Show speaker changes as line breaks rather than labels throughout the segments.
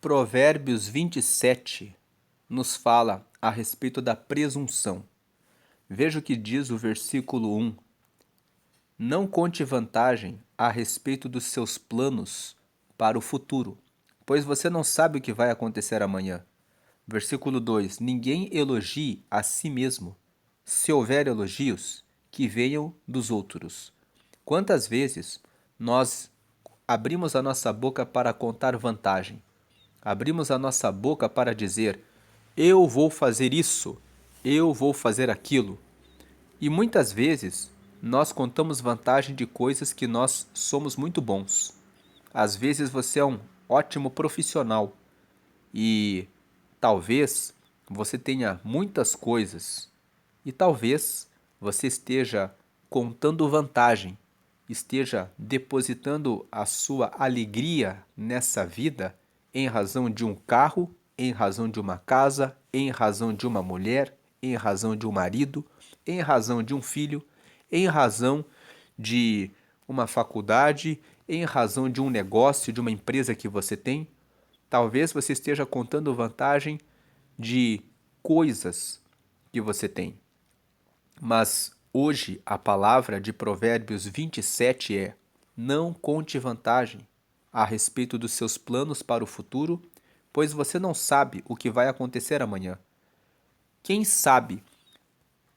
Provérbios 27 nos fala a respeito da presunção. Veja o que diz o versículo 1. Não conte vantagem a respeito dos seus planos para o futuro, pois você não sabe o que vai acontecer amanhã. Versículo 2. Ninguém elogie a si mesmo. Se houver elogios, que venham dos outros. Quantas vezes nós abrimos a nossa boca para contar vantagem? Abrimos a nossa boca para dizer: eu vou fazer isso, eu vou fazer aquilo. E muitas vezes nós contamos vantagem de coisas que nós somos muito bons. Às vezes você é um ótimo profissional e talvez você tenha muitas coisas e talvez você esteja contando vantagem, esteja depositando a sua alegria nessa vida em razão de um carro, em razão de uma casa, em razão de uma mulher, em razão de um marido, em razão de um filho, em razão de uma faculdade, em razão de um negócio, de uma empresa que você tem. Talvez você esteja contando vantagem de coisas que você tem. Mas hoje a palavra de Provérbios 27 é: não conte vantagem a respeito dos seus planos para o futuro, pois você não sabe o que vai acontecer amanhã. Quem sabe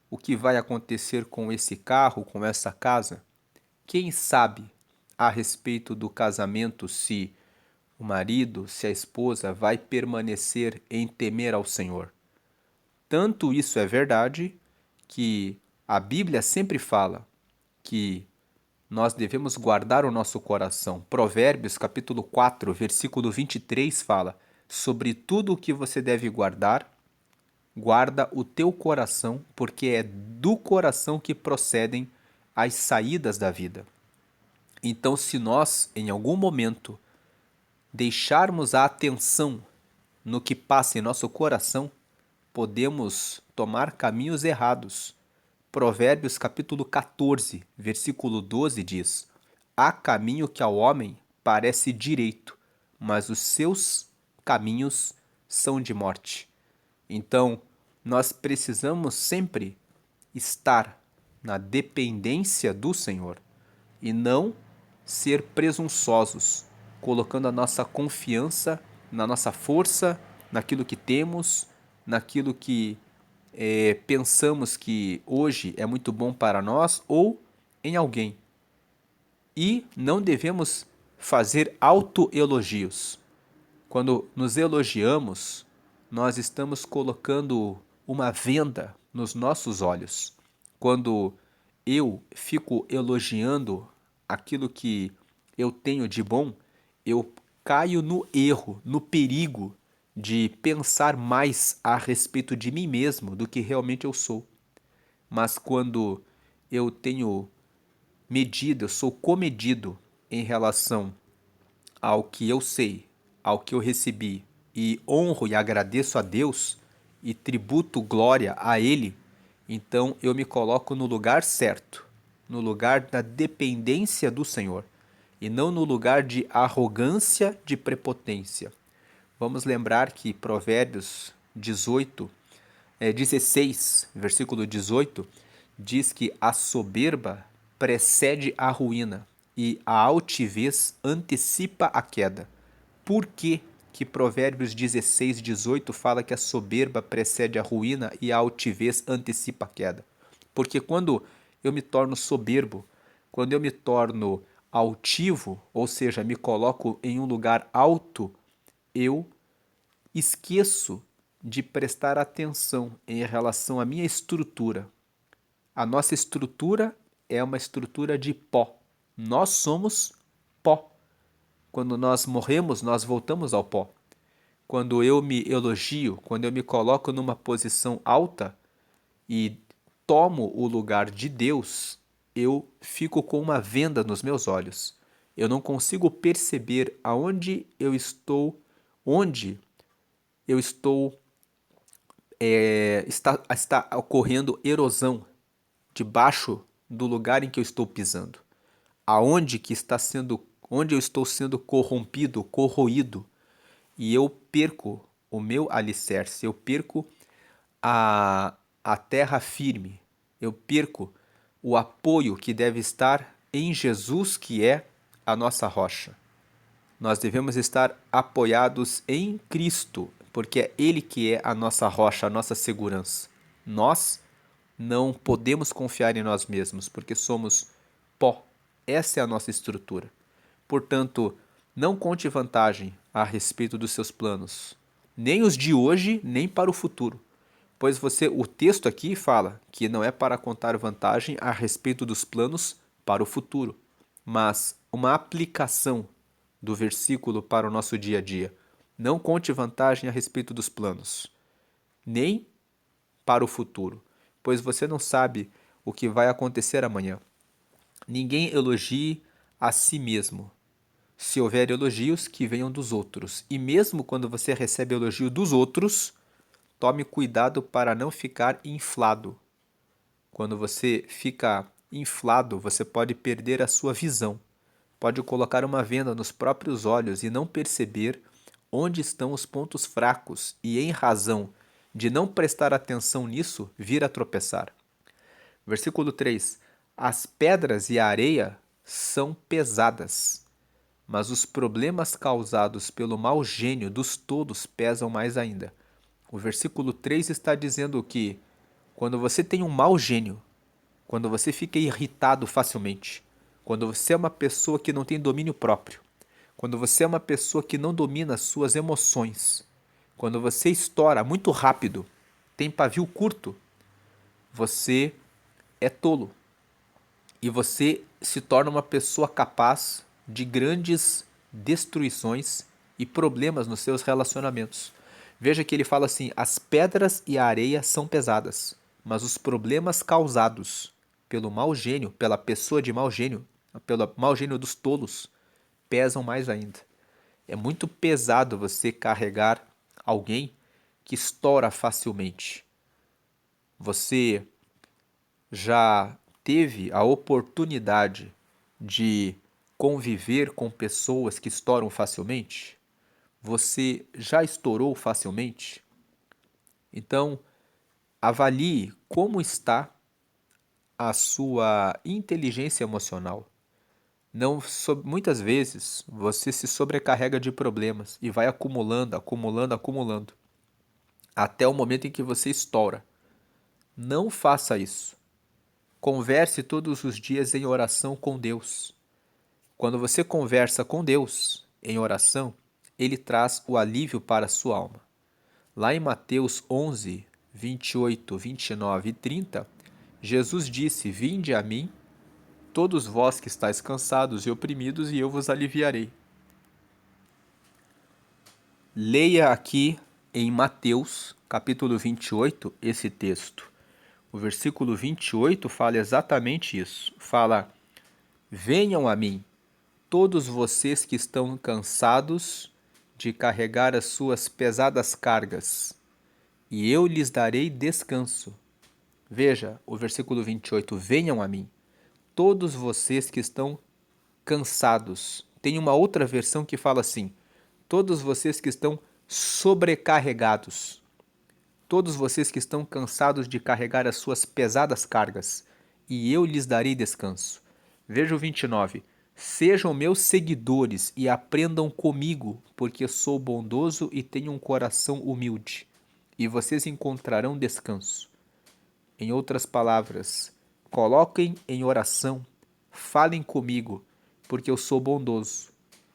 o que vai acontecer com esse carro, com essa casa? Quem sabe a respeito do casamento, se o marido, se a esposa vai permanecer em temer ao Senhor? Tanto isso é verdade que a Bíblia sempre fala que nós devemos guardar o nosso coração. Provérbios capítulo 4, versículo 23 fala: sobre tudo o que você deve guardar, guarda o teu coração, porque é do coração que procedem as saídas da vida. Então, se nós, em algum momento, deixarmos a atenção no que passa em nosso coração, podemos tomar caminhos errados. Provérbios capítulo 14, versículo 12 diz: há caminho que ao homem parece direito, mas os seus caminhos são de morte. Então, nós precisamos sempre estar na dependência do Senhor e não ser presunçosos, colocando a nossa confiança na nossa força, naquilo que temos, naquilo que pensamos que hoje é muito bom para nós ou em alguém. E não devemos fazer autoelogios. Quando nos elogiamos, nós estamos colocando uma venda nos nossos olhos. Quando eu fico elogiando aquilo que eu tenho de bom, eu caio no erro, no perigo de pensar mais a respeito de mim mesmo do que realmente eu sou. Mas quando eu tenho medido, eu sou comedido em relação ao que eu sei, ao que eu recebi, e honro e agradeço a Deus e tributo glória a Ele, então eu me coloco no lugar certo, no lugar da dependência do Senhor, e não no lugar de arrogância, de prepotência. Vamos lembrar que Provérbios 16, versículo 18, diz que a soberba precede a ruína e a altivez antecipa a queda. Por que que Provérbios 16, 18 fala que a soberba precede a ruína e a altivez antecipa a queda? Porque quando eu me torno soberbo, quando eu me torno altivo, ou seja, me coloco em um lugar alto, eu esqueço de prestar atenção em relação à minha estrutura. A nossa estrutura é uma estrutura de pó. Nós somos pó. Quando nós morremos, nós voltamos ao pó. Quando eu me elogio, quando eu me coloco numa posição alta e tomo o lugar de Deus, eu fico com uma venda nos meus olhos. Eu não consigo perceber onde eu estou, está ocorrendo erosão debaixo do lugar em que eu estou pisando. Onde eu estou sendo corrompido, corroído. e eu perco o meu alicerce, eu perco a terra firme, eu perco o apoio que deve estar em Jesus, que é a nossa rocha. Nós devemos estar apoiados em Cristo, porque é Ele que é a nossa rocha, a nossa segurança. Nós não podemos confiar em nós mesmos, porque somos pó. Essa é a nossa estrutura. Portanto, não conte vantagem a respeito dos seus planos, nem os de hoje, nem para o futuro. Pois o texto aqui fala que não é para contar vantagem a respeito dos planos para o futuro, mas uma aplicação do versículo para o nosso dia a dia. Não conte vantagem a respeito dos planos, nem para o futuro, pois você não sabe o que vai acontecer amanhã. Ninguém elogie a si mesmo. Se houver elogios, que venham dos outros. E mesmo quando você recebe elogio dos outros, tome cuidado para não ficar inflado. Quando você fica inflado, você pode perder a sua visão. Pode colocar uma venda nos próprios olhos e não perceber onde estão os pontos fracos e, em razão de não prestar atenção nisso, vir a tropeçar. Versículo 3: As pedras e a areia são pesadas, mas os problemas causados pelo mau gênio dos tolos pesam mais ainda. O versículo 3 está dizendo que quando você tem um mau gênio, quando você fica irritado facilmente, quando você é uma pessoa que não tem domínio próprio, quando você é uma pessoa que não domina as suas emoções, quando você estoura muito rápido, tem pavio curto, você é tolo e você se torna uma pessoa capaz de grandes destruições e problemas nos seus relacionamentos. Veja que ele fala assim: as pedras e a areia são pesadas, mas os problemas causados pelo mau gênio, pela pessoa de mau gênio, pelo mau gênio dos tolos, pesam mais ainda. É muito pesado você carregar alguém que estoura facilmente. Você já teve a oportunidade de conviver com pessoas que estouram facilmente? Você já estourou facilmente? Então, avalie como está a sua inteligência emocional. Não, muitas vezes você se sobrecarrega de problemas e vai acumulando, acumulando, acumulando, até o momento em que você estoura. Não faça isso. Converse todos os dias em oração com Deus. Quando você conversa com Deus em oração, Ele traz o alívio para a sua alma. Lá em Mateus 11, 28, 29 e 30, Jesus disse: Vinde a mim, todos vós que estáis cansados e oprimidos, e eu vos aliviarei. Leia aqui em Mateus, capítulo 28, esse texto. O versículo 28 fala exatamente isso. Fala: Venham a mim, todos vocês que estão cansados de carregar as suas pesadas cargas, e eu lhes darei descanso. Veja o versículo 28, venham a mim, todos vocês que estão cansados. Tem uma outra versão que fala assim, todos vocês que estão sobrecarregados, todos vocês que estão cansados de carregar as suas pesadas cargas, e eu lhes darei descanso. Veja o 29, sejam meus seguidores e aprendam comigo, porque sou bondoso e tenho um coração humilde, e vocês encontrarão descanso. Em outras palavras, coloquem em oração, falem comigo, porque eu sou bondoso.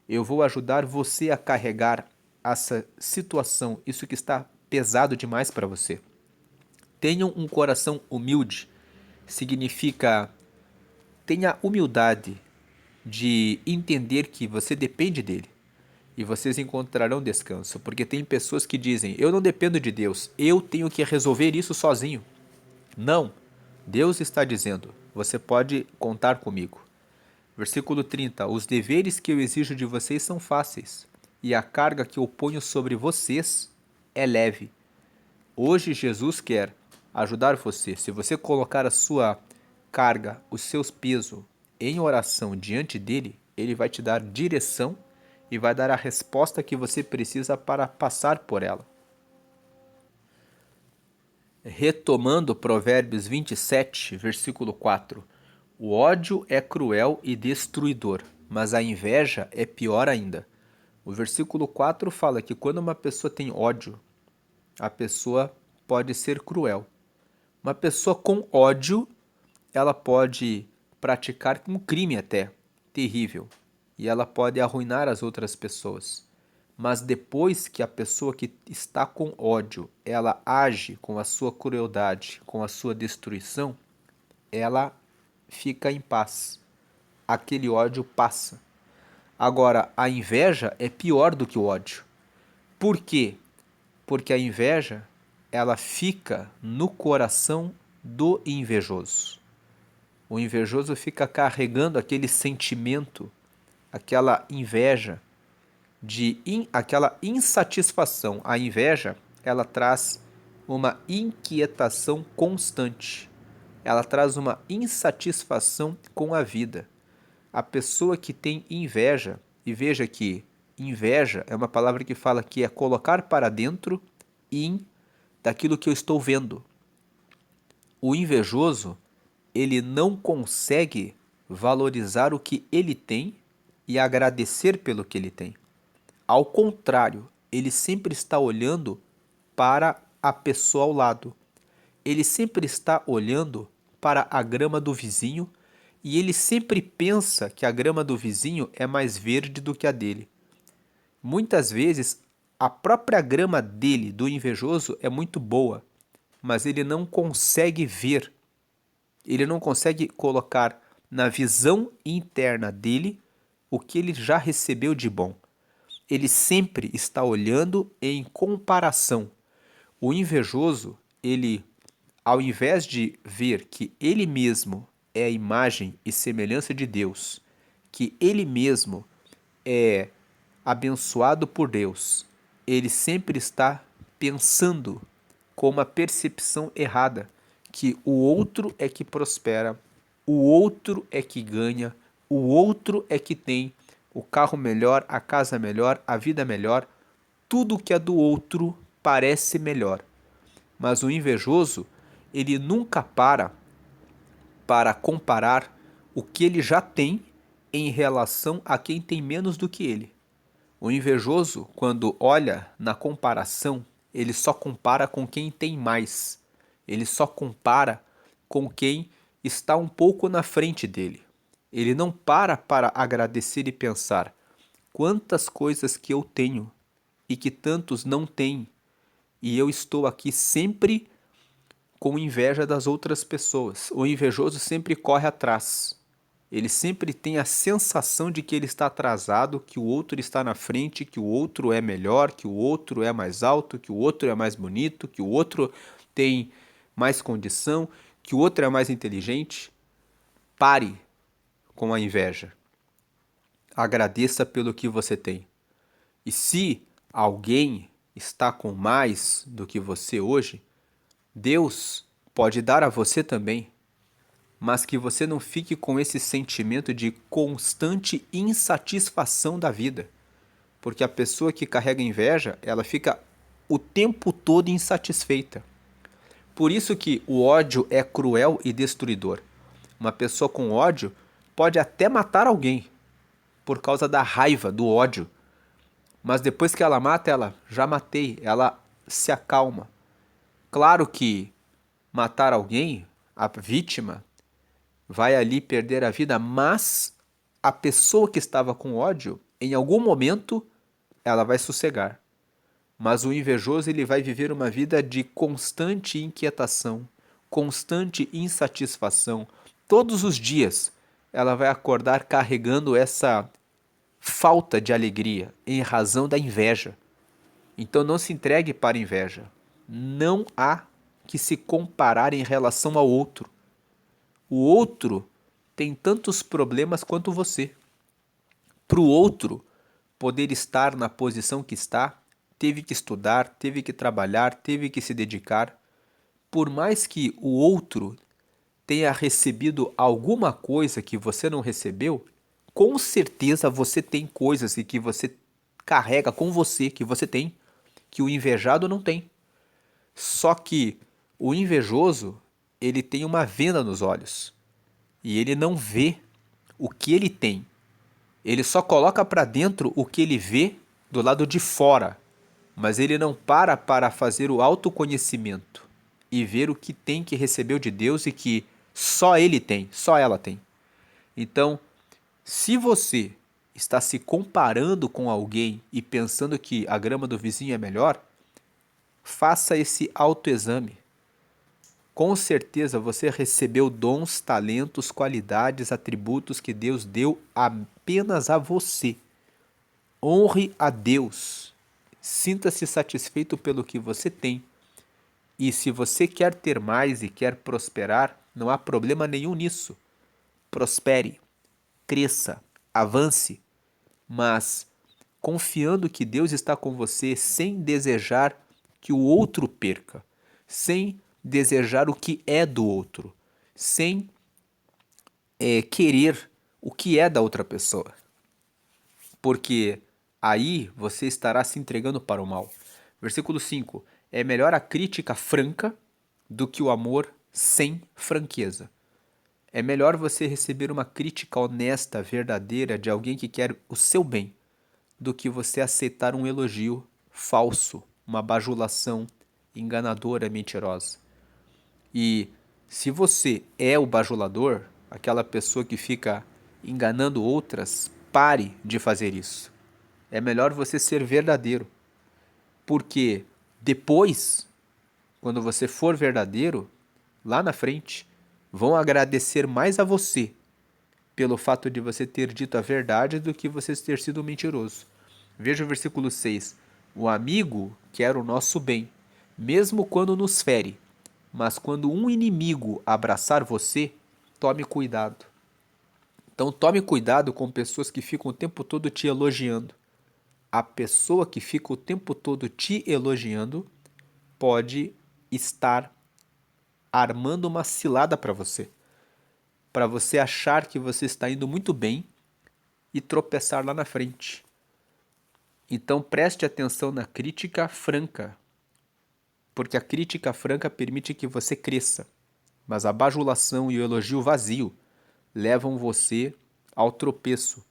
Eu vou ajudar você a carregar essa situação, isso que está pesado demais para você. Tenham um coração humilde, significa tenha humildade de entender que você depende dele e vocês encontrarão descanso, porque tem pessoas que dizem, eu não dependo de Deus, eu tenho que resolver isso sozinho. Não, Deus está dizendo, você pode contar comigo. Versículo 30, os deveres que eu exijo de vocês são fáceis, e a carga que eu ponho sobre vocês é leve. Hoje Jesus quer ajudar você. Se você colocar a sua carga, os seus pesos em oração diante dele, ele vai te dar direção e vai dar a resposta que você precisa para passar por ela. Retomando Provérbios 27, versículo 4. O ódio é cruel e destruidor, mas a inveja é pior ainda. O versículo 4 fala que quando uma pessoa tem ódio, a pessoa pode ser cruel. Uma pessoa com ódio, ela pode praticar um crime até terrível e ela pode arruinar as outras pessoas. Mas depois que a pessoa que está com ódio, ela age com a sua crueldade, com a sua destruição, ela fica em paz. Aquele ódio passa. Agora, a inveja é pior do que o ódio. Por quê? Porque a inveja, ela fica no coração do invejoso. O invejoso fica carregando aquele sentimento, aquela inveja, aquela insatisfação. A inveja, ela traz uma inquietação constante. Ela traz uma insatisfação com a vida. A pessoa que tem inveja, e veja que inveja é uma palavra que fala que é colocar para dentro daquilo que eu estou vendo. O invejoso, ele não consegue valorizar o que ele tem e agradecer pelo que ele tem. Ao contrário, ele sempre está olhando para a pessoa ao lado. Ele sempre está olhando para a grama do vizinho e ele sempre pensa que a grama do vizinho é mais verde do que a dele. Muitas vezes, a própria grama dele, do invejoso, é muito boa, mas ele não consegue ver, ele não consegue colocar na visão interna dele o que ele já recebeu de bom. Ele sempre está olhando em comparação. O invejoso, ele, ao invés de ver que ele mesmo é a imagem e semelhança de Deus, que ele mesmo é abençoado por Deus, ele sempre está pensando com uma percepção errada, que o outro é que prospera, o outro é que ganha, o outro é que tem o carro melhor, a casa melhor, a vida melhor, tudo que é do outro parece melhor. Mas o invejoso, ele nunca para comparar o que ele já tem em relação a quem tem menos do que ele. O invejoso, quando olha na comparação, ele só compara com quem tem mais. Ele só compara com quem está um pouco na frente dele. Ele não para agradecer e pensar quantas coisas que eu tenho e que tantos não têm. E eu estou aqui sempre com inveja das outras pessoas. O invejoso sempre corre atrás. Ele sempre tem a sensação de que ele está atrasado, que o outro está na frente, que o outro é melhor, que o outro é mais alto, que o outro é mais bonito, que o outro tem mais condição, que o outro é mais inteligente. Pare com a inveja. Agradeça pelo que você tem. E se alguém está com mais do que você hoje, Deus pode dar a você também, mas que você não fique com esse sentimento de constante insatisfação da vida. Porque a pessoa que carrega inveja, ela fica o tempo todo insatisfeita. Por isso que o ódio é cruel e destruidor. Uma pessoa com ódio pode até matar alguém por causa da raiva, do ódio. Mas depois que ela mata, ela já matei, ela se acalma. Claro que matar alguém, a vítima, vai ali perder a vida, mas a pessoa que estava com ódio, em algum momento, ela vai sossegar. Mas o invejoso, ele vai viver uma vida de constante inquietação, constante insatisfação. Todos os dias, ela vai acordar carregando essa falta de alegria em razão da inveja. Então não se entregue para a inveja. Não há que se comparar em relação ao outro. O outro tem tantos problemas quanto você. Para o outro poder estar na posição que está, teve que estudar, teve que trabalhar, teve que se dedicar. Por mais que o outro tenha recebido alguma coisa que você não recebeu, com certeza você tem coisas e que você carrega com você, que você tem, que o invejado não tem. Só que o invejoso, ele tem uma venda nos olhos e ele não vê o que ele tem. Ele só coloca para dentro o que ele vê do lado de fora, mas ele não para fazer o autoconhecimento e ver o que tem que recebeu de Deus e que só ele tem, só ela tem. Então, se você está se comparando com alguém e pensando que a grama do vizinho é melhor, faça esse autoexame. Com certeza você recebeu dons, talentos, qualidades, atributos que Deus deu apenas a você. Honre a Deus. Sinta-se satisfeito pelo que você tem. E se você quer ter mais e quer prosperar, não há problema nenhum nisso. Prospere, cresça, avance, mas confiando que Deus está com você sem desejar que o outro perca, sem desejar o que é do outro, sem querer o que é da outra pessoa. Porque aí você estará se entregando para o mal. Versículo 5. É melhor a crítica franca do que o amor sem franqueza. É melhor você receber uma crítica honesta, verdadeira, de alguém que quer o seu bem, do que você aceitar um elogio falso, uma bajulação enganadora, mentirosa. E se você é o bajulador, aquela pessoa que fica enganando outras, pare de fazer isso. É melhor você ser verdadeiro, porque depois, quando você for verdadeiro, lá na frente, vão agradecer mais a você pelo fato de você ter dito a verdade do que você ter sido mentiroso. Veja o versículo 6. O amigo quer o nosso bem, mesmo quando nos fere, mas quando um inimigo abraçar você, tome cuidado. Então tome cuidado com pessoas que ficam o tempo todo te elogiando. A pessoa que fica o tempo todo te elogiando pode estar armando uma cilada para você achar que você está indo muito bem e tropeçar lá na frente. Então preste atenção na crítica franca, porque a crítica franca permite que você cresça, mas a bajulação e o elogio vazio levam você ao tropeço.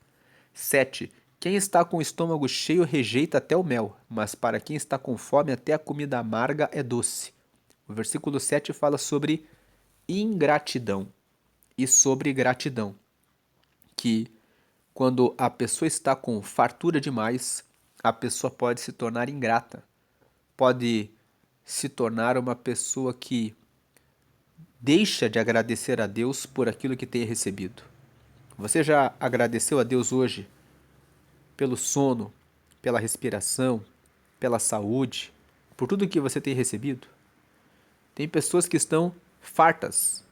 7. Quem está com o estômago cheio rejeita até o mel, mas para quem está com fome até a comida amarga é doce. O versículo 7 fala sobre ingratidão e sobre gratidão, que quando a pessoa está com fartura demais, a pessoa pode se tornar ingrata, pode se tornar uma pessoa que deixa de agradecer a Deus por aquilo que tem recebido. Você já agradeceu a Deus hoje pelo sono, pela respiração, pela saúde, por tudo que você tem recebido? Tem pessoas que estão fartas.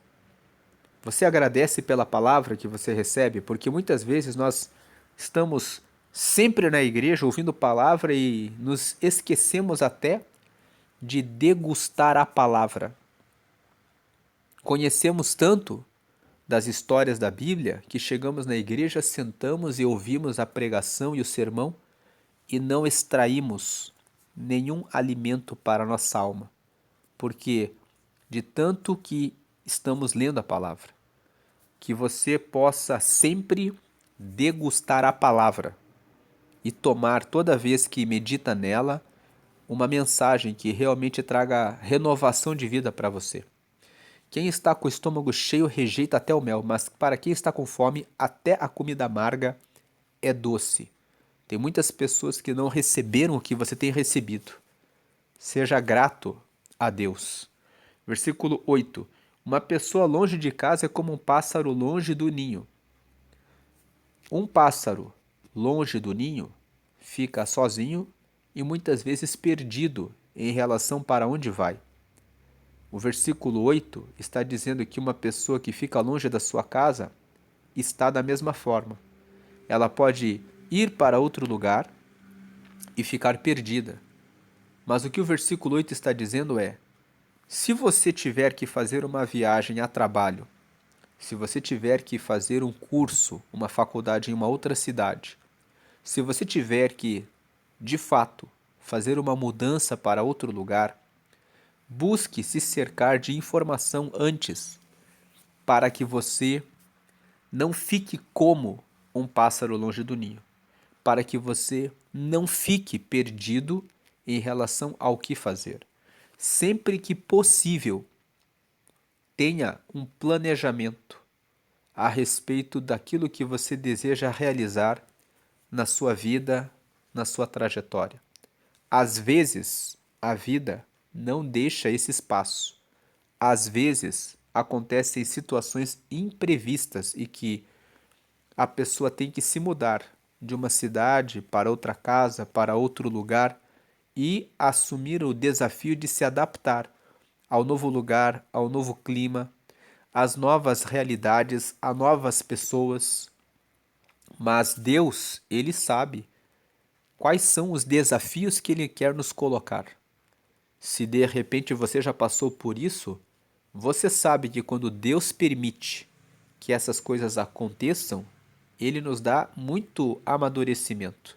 Você agradece pela palavra que você recebe, porque muitas vezes nós estamos sempre na igreja ouvindo palavra e nos esquecemos até de degustar a palavra. Conhecemos tanto das histórias da Bíblia que chegamos na igreja, sentamos e ouvimos a pregação e o sermão e não extraímos nenhum alimento para a nossa alma, porque de tanto que estamos lendo a palavra, que você possa sempre degustar a palavra e tomar toda vez que medita nela uma mensagem que realmente traga renovação de vida para você. Quem está com o estômago cheio rejeita até o mel, mas para quem está com fome, até a comida amarga é doce. Tem muitas pessoas que não receberam o que você tem recebido. Seja grato a Deus. Versículo 8. Uma pessoa longe de casa é como um pássaro longe do ninho. Um pássaro longe do ninho fica sozinho e muitas vezes perdido em relação para onde vai. O versículo 8 está dizendo que uma pessoa que fica longe da sua casa está da mesma forma. Ela pode ir para outro lugar e ficar perdida. Mas o que o versículo 8 está dizendo é: se você tiver que fazer uma viagem a trabalho, se você tiver que fazer um curso, uma faculdade em uma outra cidade, se você tiver que, de fato, fazer uma mudança para outro lugar, busque se cercar de informação antes, para que você não fique como um pássaro longe do ninho, para que você não fique perdido em relação ao que fazer. Sempre que possível, tenha um planejamento a respeito daquilo que você deseja realizar na sua vida, na sua trajetória. Às vezes, a vida não deixa esse espaço. Às vezes, acontecem situações imprevistas e que a pessoa tem que se mudar de uma cidade para outra casa, para outro lugar e assumir o desafio de se adaptar ao novo lugar, ao novo clima, às novas realidades, a novas pessoas. Mas Deus, Ele sabe quais são os desafios que Ele quer nos colocar. Se de repente você já passou por isso, você sabe que quando Deus permite que essas coisas aconteçam, Ele nos dá muito amadurecimento.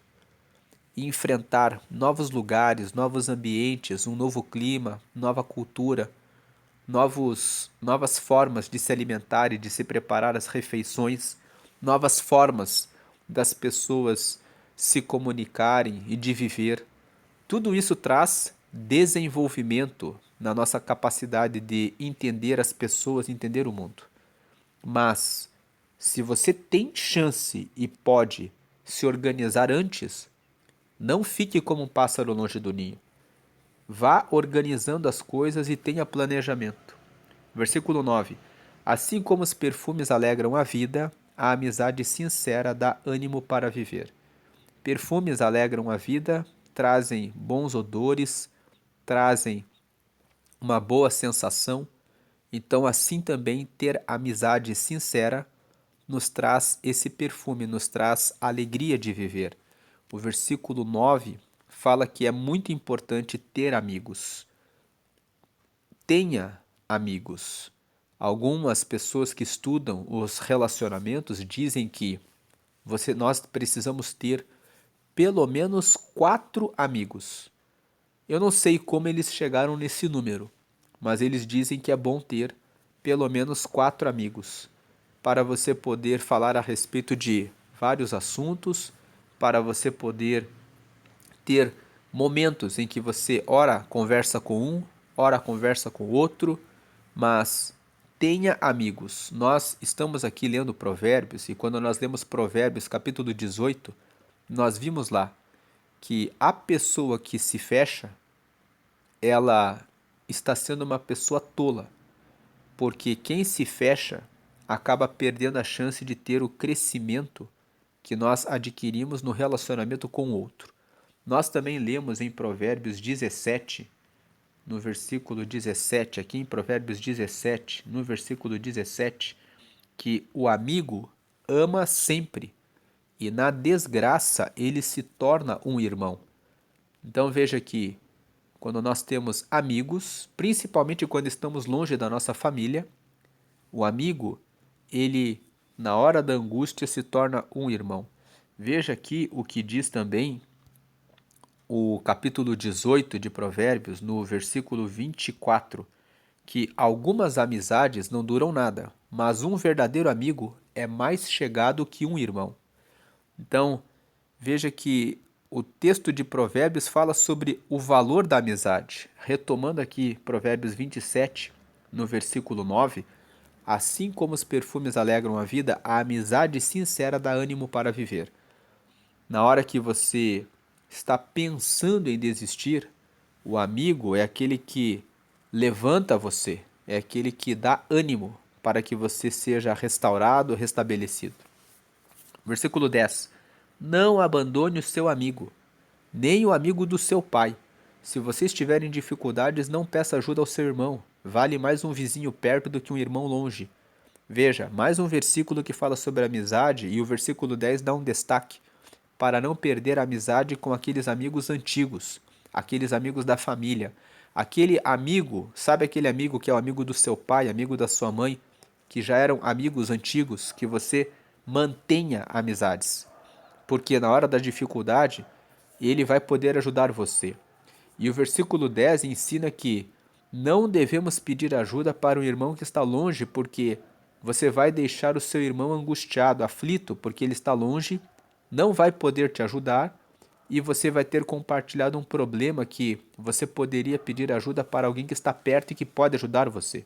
E enfrentar novos lugares, novos ambientes, um novo clima, nova cultura, novas formas de se alimentar e de se preparar as refeições, novas formas das pessoas se comunicarem e de viver. Tudo isso traz desenvolvimento na nossa capacidade de entender as pessoas, entender o mundo. Mas, se você tem chance e pode se organizar antes, não fique como um pássaro longe do ninho. Vá organizando as coisas e tenha planejamento. Versículo 9. Assim como os perfumes alegram a vida, a amizade sincera dá ânimo para viver. Perfumes alegram a vida, trazem bons odores, trazem uma boa sensação. Então, assim também, ter amizade sincera nos traz esse perfume, nos traz alegria de viver. O versículo 9 fala que é muito importante ter amigos. Tenha amigos. Algumas pessoas que estudam os relacionamentos dizem que nós precisamos ter pelo menos 4 amigos. Eu não sei como eles chegaram nesse número, mas eles dizem que é bom ter pelo menos 4 amigos para você poder falar a respeito de vários assuntos, para você poder ter momentos em que você ora conversa com um, ora conversa com outro, mas tenha amigos. Nós estamos aqui lendo Provérbios e quando nós lemos Provérbios capítulo 18, nós vimos lá que a pessoa que se fecha, ela está sendo uma pessoa tola, porque quem se fecha acaba perdendo a chance de ter o crescimento que nós adquirimos no relacionamento com o outro. Nós também lemos em Provérbios 17, no versículo 17, aqui em Provérbios 17, no versículo 17, que o amigo ama sempre e na desgraça ele se torna um irmão. Então veja que quando nós temos amigos, principalmente quando estamos longe da nossa família, o amigo, ele na hora da angústia se torna um irmão. Veja aqui o que diz também o capítulo 18 de Provérbios, no versículo 24, que algumas amizades não duram nada, mas um verdadeiro amigo é mais chegado que um irmão. Então, veja que o texto de Provérbios fala sobre o valor da amizade. Retomando aqui Provérbios 27, no versículo 9, assim como os perfumes alegram a vida, a amizade sincera dá ânimo para viver. Na hora que você está pensando em desistir, o amigo é aquele que levanta você, é aquele que dá ânimo para que você seja restaurado, restabelecido. Versículo 10. Não abandone o seu amigo, nem o amigo do seu pai. Se você estiver em dificuldades, não peça ajuda ao seu irmão. Vale mais um vizinho perto do que um irmão longe. Veja, mais um versículo que fala sobre amizade e o versículo 10 dá um destaque para não perder a amizade com aqueles amigos antigos, aqueles amigos da família. Aquele amigo, sabe aquele amigo que é o amigo do seu pai, amigo da sua mãe, que já eram amigos antigos, que você mantenha amizades, porque na hora da dificuldade ele vai poder ajudar você. E o versículo 10 ensina que não devemos pedir ajuda para um irmão que está longe, porque você vai deixar o seu irmão angustiado, aflito, porque ele está longe, não vai poder te ajudar e você vai ter compartilhado um problema que você poderia pedir ajuda para alguém que está perto e que pode ajudar você.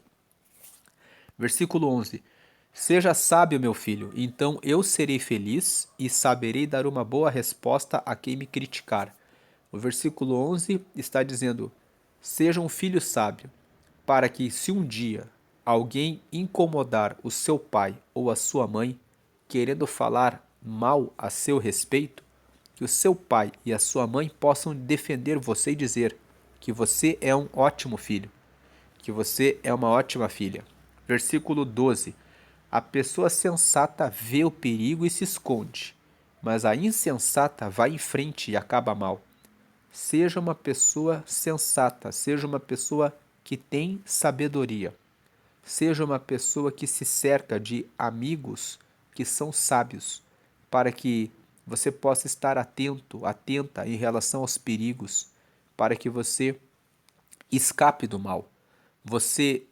Versículo 11. Seja sábio, meu filho, então eu serei feliz e saberei dar uma boa resposta a quem me criticar. O versículo 11 está dizendo: seja um filho sábio, para que, se um dia alguém incomodar o seu pai ou a sua mãe, querendo falar mal a seu respeito, que o seu pai e a sua mãe possam defender você e dizer que você é um ótimo filho, que você é uma ótima filha. Versículo 12. A pessoa sensata vê o perigo e se esconde, mas a insensata vai em frente e acaba mal. Seja uma pessoa sensata, seja uma pessoa que tem sabedoria, seja uma pessoa que se cerca de amigos que são sábios, para que você possa estar atento, atenta em relação aos perigos, para que você escape do mal. Você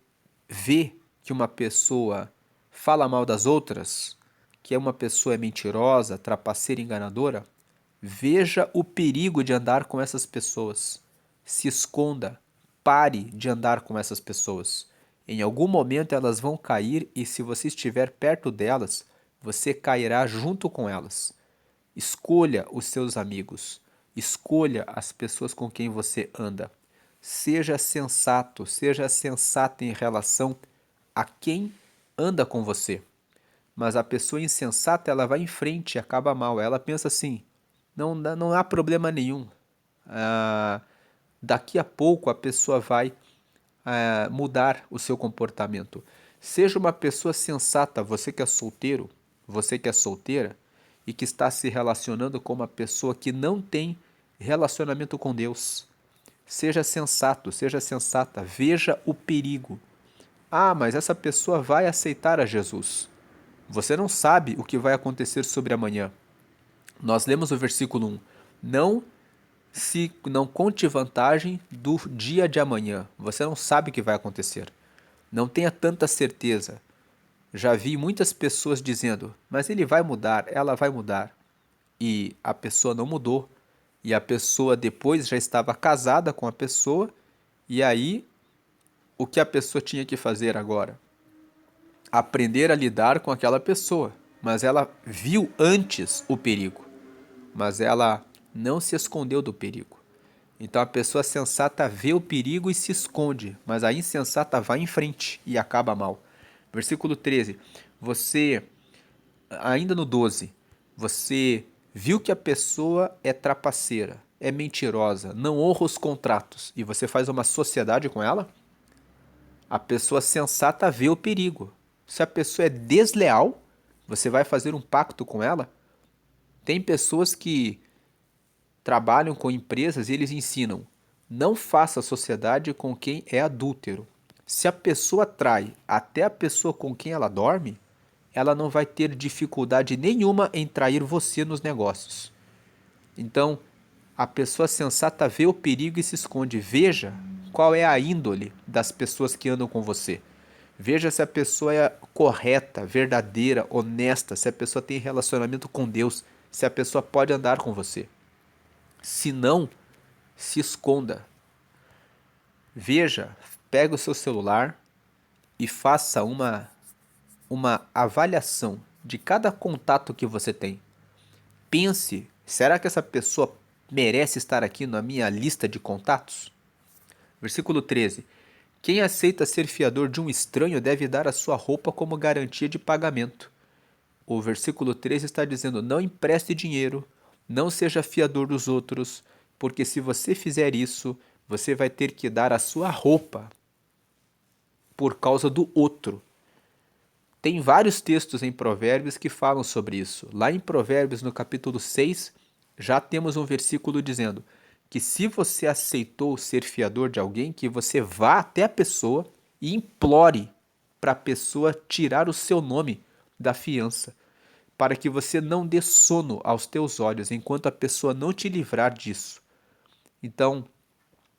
vê que uma pessoa fala mal das outras, que uma pessoa é mentirosa, trapaceira, enganadora, veja o perigo de andar com essas pessoas. Se esconda, pare de andar com essas pessoas. Em algum momento elas vão cair e se você estiver perto delas, você cairá junto com elas. Escolha os seus amigos. Escolha as pessoas com quem você anda. Seja sensato, seja sensata em relação a quem anda com você. Mas a pessoa insensata, ela vai em frente e acaba mal. Ela pensa assim, não há problema nenhum. Daqui a pouco a pessoa vai mudar o seu comportamento. Seja uma pessoa sensata, você que é solteiro, você que é solteira e que está se relacionando com uma pessoa que não tem relacionamento com Deus. Seja sensato, seja sensata, veja o perigo. Ah, mas essa pessoa vai aceitar a Jesus. Você não sabe o que vai acontecer sobre amanhã. Nós lemos o versículo 1. Não conte vantagem do dia de amanhã. Você não sabe o que vai acontecer. Não tenha tanta certeza. Já vi muitas pessoas dizendo, mas ele vai mudar, ela vai mudar. E a pessoa não mudou. E a pessoa depois já estava casada com a pessoa. E aí, o que a pessoa tinha que fazer agora? Aprender a lidar com aquela pessoa. Mas ela viu antes o perigo. Mas ela não se escondeu do perigo. Então a pessoa sensata vê o perigo e se esconde, mas a insensata vai em frente e acaba mal. Versículo 13. Ainda no 12, você viu que a pessoa é trapaceira, é mentirosa, não honra os contratos e você faz uma sociedade com ela? A pessoa sensata vê o perigo. Se a pessoa é desleal, você vai fazer um pacto com ela? Tem pessoas que trabalham com empresas e eles ensinam: não faça sociedade com quem é adúltero. Se a pessoa trai até a pessoa com quem ela dorme, ela não vai ter dificuldade nenhuma em trair você nos negócios. Então, a pessoa sensata vê o perigo e se esconde. Veja qual é a índole das pessoas que andam com você. Veja se a pessoa é correta, verdadeira, honesta, se a pessoa tem relacionamento com Deus, se a pessoa pode andar com você. Se não, se esconda. Veja, pega o seu celular e faça uma avaliação de cada contato que você tem. Pense, será que essa pessoa merece estar aqui na minha lista de contatos? Versículo 13. Quem aceita ser fiador de um estranho deve dar a sua roupa como garantia de pagamento. O versículo 13 está dizendo: não empreste dinheiro, não seja fiador dos outros, porque se você fizer isso, você vai ter que dar a sua roupa por causa do outro. Tem vários textos em Provérbios que falam sobre isso. Lá em Provérbios, no capítulo 6, já temos um versículo dizendo que se você aceitou ser fiador de alguém, que você vá até a pessoa e implore para a pessoa tirar o seu nome da fiança, para que você não dê sono aos teus olhos enquanto a pessoa não te livrar disso. Então,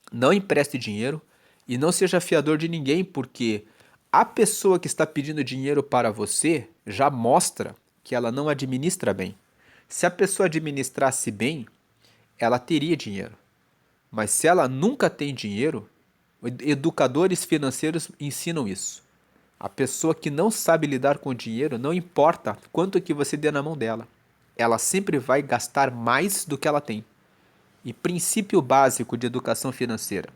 não empreste dinheiro e não seja fiador de ninguém, porque a pessoa que está pedindo dinheiro para você já mostra que ela não administra bem. Se a pessoa administrasse bem, ela teria dinheiro. Mas se ela nunca tem dinheiro, educadores financeiros ensinam isso. A pessoa que não sabe lidar com o dinheiro, não importa quanto que você dê na mão dela, ela sempre vai gastar mais do que ela tem. E princípio básico de educação financeira: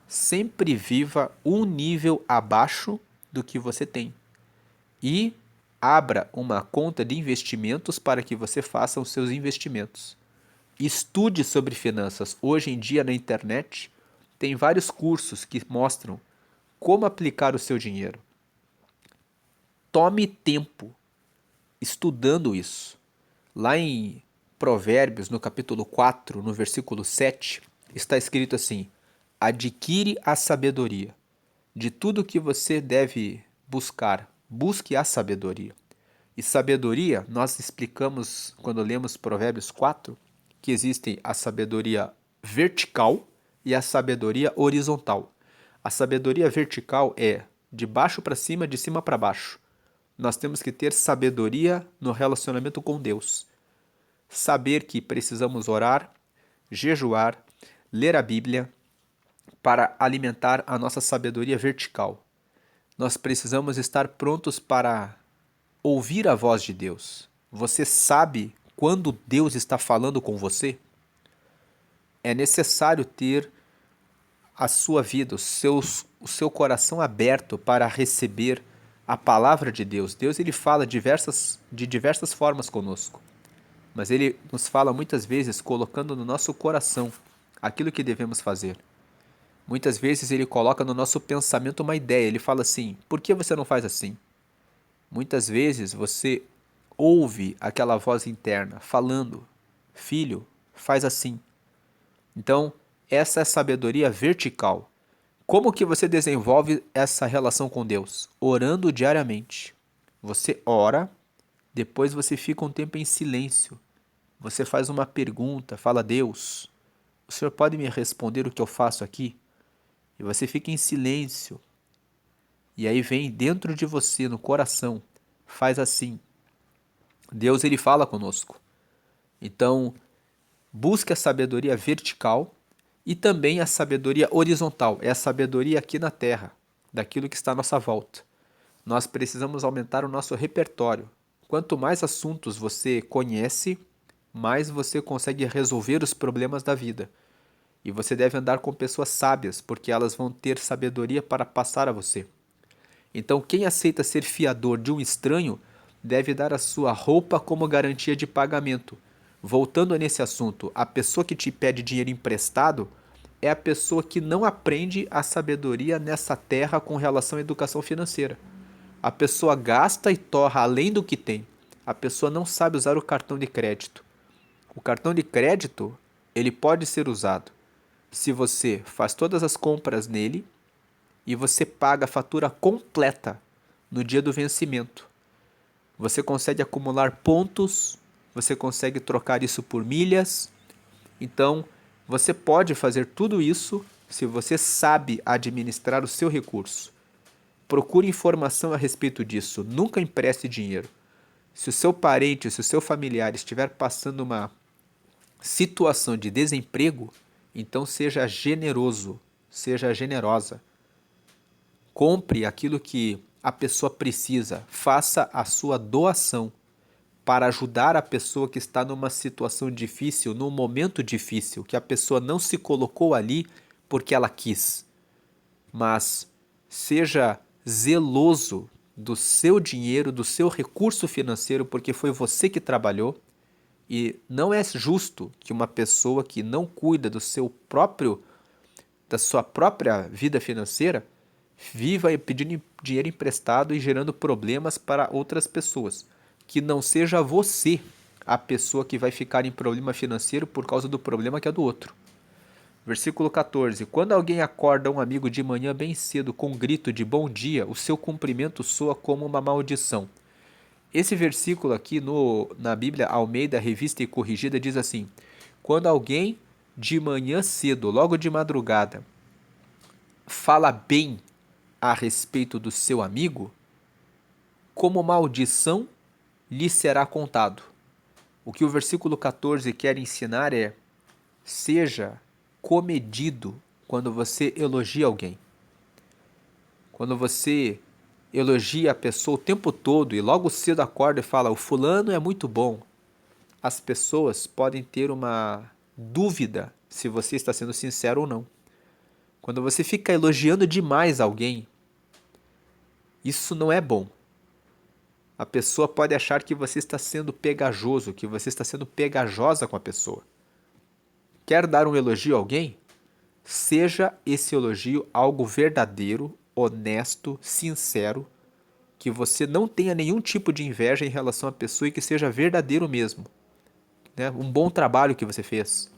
sempre viva um nível abaixo do que você tem. E abra uma conta de investimentos para que você faça os seus investimentos. Estude sobre finanças. Hoje em dia na internet tem vários cursos que mostram como aplicar o seu dinheiro. Tome tempo estudando isso. Lá em Provérbios, no capítulo 4, no versículo 7, está escrito assim: adquire a sabedoria. De tudo que você deve buscar, busque a sabedoria. E sabedoria, nós explicamos quando lemos Provérbios 4, que existe a sabedoria vertical e a sabedoria horizontal. A sabedoria vertical é de baixo para cima, de cima para baixo. Nós temos que ter sabedoria no relacionamento com Deus. Saber que precisamos orar, jejuar, ler a Bíblia para alimentar a nossa sabedoria vertical. Nós precisamos estar prontos para ouvir a voz de Deus. Você sabe quando Deus está falando com você? É necessário ter a sua vida, o seu coração aberto para receber a palavra de Deus. Deus ele fala de diversas formas conosco, mas ele nos fala muitas vezes colocando no nosso coração aquilo que devemos fazer. Muitas vezes ele coloca no nosso pensamento uma ideia, ele fala assim: por que você não faz assim? Muitas vezes você ouve aquela voz interna falando: filho, faz assim. Então, essa é a sabedoria vertical. Como que você desenvolve essa relação com Deus? Orando diariamente. Você ora, depois você fica um tempo em silêncio. Você faz uma pergunta, fala: Deus, o Senhor pode me responder o que eu faço aqui? E você fica em silêncio. E aí vem dentro de você, no coração, faz assim. Deus ele fala conosco. Então, busque a sabedoria vertical e também a sabedoria horizontal. É a sabedoria aqui na terra, daquilo que está à nossa volta. Nós precisamos aumentar o nosso repertório. Quanto mais assuntos você conhece, mais você consegue resolver os problemas da vida. E você deve andar com pessoas sábias, porque elas vão ter sabedoria para passar a você. Então, quem aceita ser fiador de um estranho deve dar a sua roupa como garantia de pagamento. Voltando nesse assunto, a pessoa que te pede dinheiro emprestado é a pessoa que não aprende a sabedoria nessa terra com relação à educação financeira. A pessoa gasta e torra além do que tem. A pessoa não sabe usar o cartão de crédito. O cartão de crédito, ele pode ser usado se você faz todas as compras nele e você paga a fatura completa no dia do vencimento. Você consegue acumular pontos, você consegue trocar isso por milhas. Então, você pode fazer tudo isso se você sabe administrar o seu recurso. Procure informação a respeito disso. Nunca empreste dinheiro. Se o seu parente, se o seu familiar estiver passando uma situação de desemprego, então seja generoso, seja generosa. Compre aquilo que a pessoa precisa, faça a sua doação para ajudar a pessoa que está numa situação difícil, num momento difícil, que a pessoa não se colocou ali porque ela quis. Mas seja zeloso do seu dinheiro, do seu recurso financeiro, porque foi você que trabalhou. E não é justo que uma pessoa que não cuida da sua própria vida financeira viva pedindo dinheiro emprestado e gerando problemas para outras pessoas. Que não seja você a pessoa que vai ficar em problema financeiro por causa do problema que é do outro. Versículo 14. Quando alguém acorda um amigo de manhã bem cedo com um grito de bom dia, o seu cumprimento soa como uma maldição. Esse versículo aqui na Bíblia Almeida, Revista e Corrigida, diz assim: quando alguém de manhã cedo, logo de madrugada, fala bem a respeito do seu amigo, como maldição lhe será contado. O que o versículo 14 quer ensinar é: seja comedido quando você elogia alguém. Quando você elogia a pessoa o tempo todo e logo cedo acorda e fala, o fulano é muito bom, as pessoas podem ter uma dúvida se você está sendo sincero ou não. Quando você fica elogiando demais alguém, isso não é bom. A pessoa pode achar que você está sendo pegajoso, que você está sendo pegajosa com a pessoa. Quer dar um elogio a alguém? Seja esse elogio algo verdadeiro, honesto, sincero, que você não tenha nenhum tipo de inveja em relação à pessoa e que seja verdadeiro mesmo. Né? Um bom trabalho que você fez.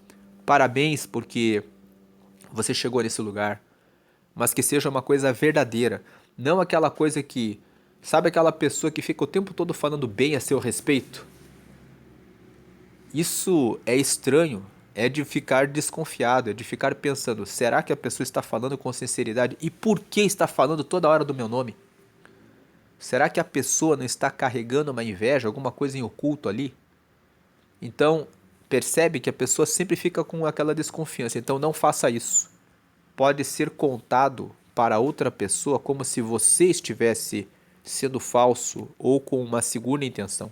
Parabéns porque você chegou nesse lugar. Mas que seja uma coisa verdadeira. Não aquela coisa que... Sabe aquela pessoa que fica o tempo todo falando bem a seu respeito? Isso é estranho, é de ficar desconfiado, é de ficar pensando, será que a pessoa está falando com sinceridade? E por que está falando toda hora do meu nome? Será que a pessoa não está carregando uma inveja, alguma coisa em oculto ali? Então, percebe que a pessoa sempre fica com aquela desconfiança, então não faça isso. Pode ser contado para outra pessoa como se você estivesse sendo falso ou com uma segunda intenção.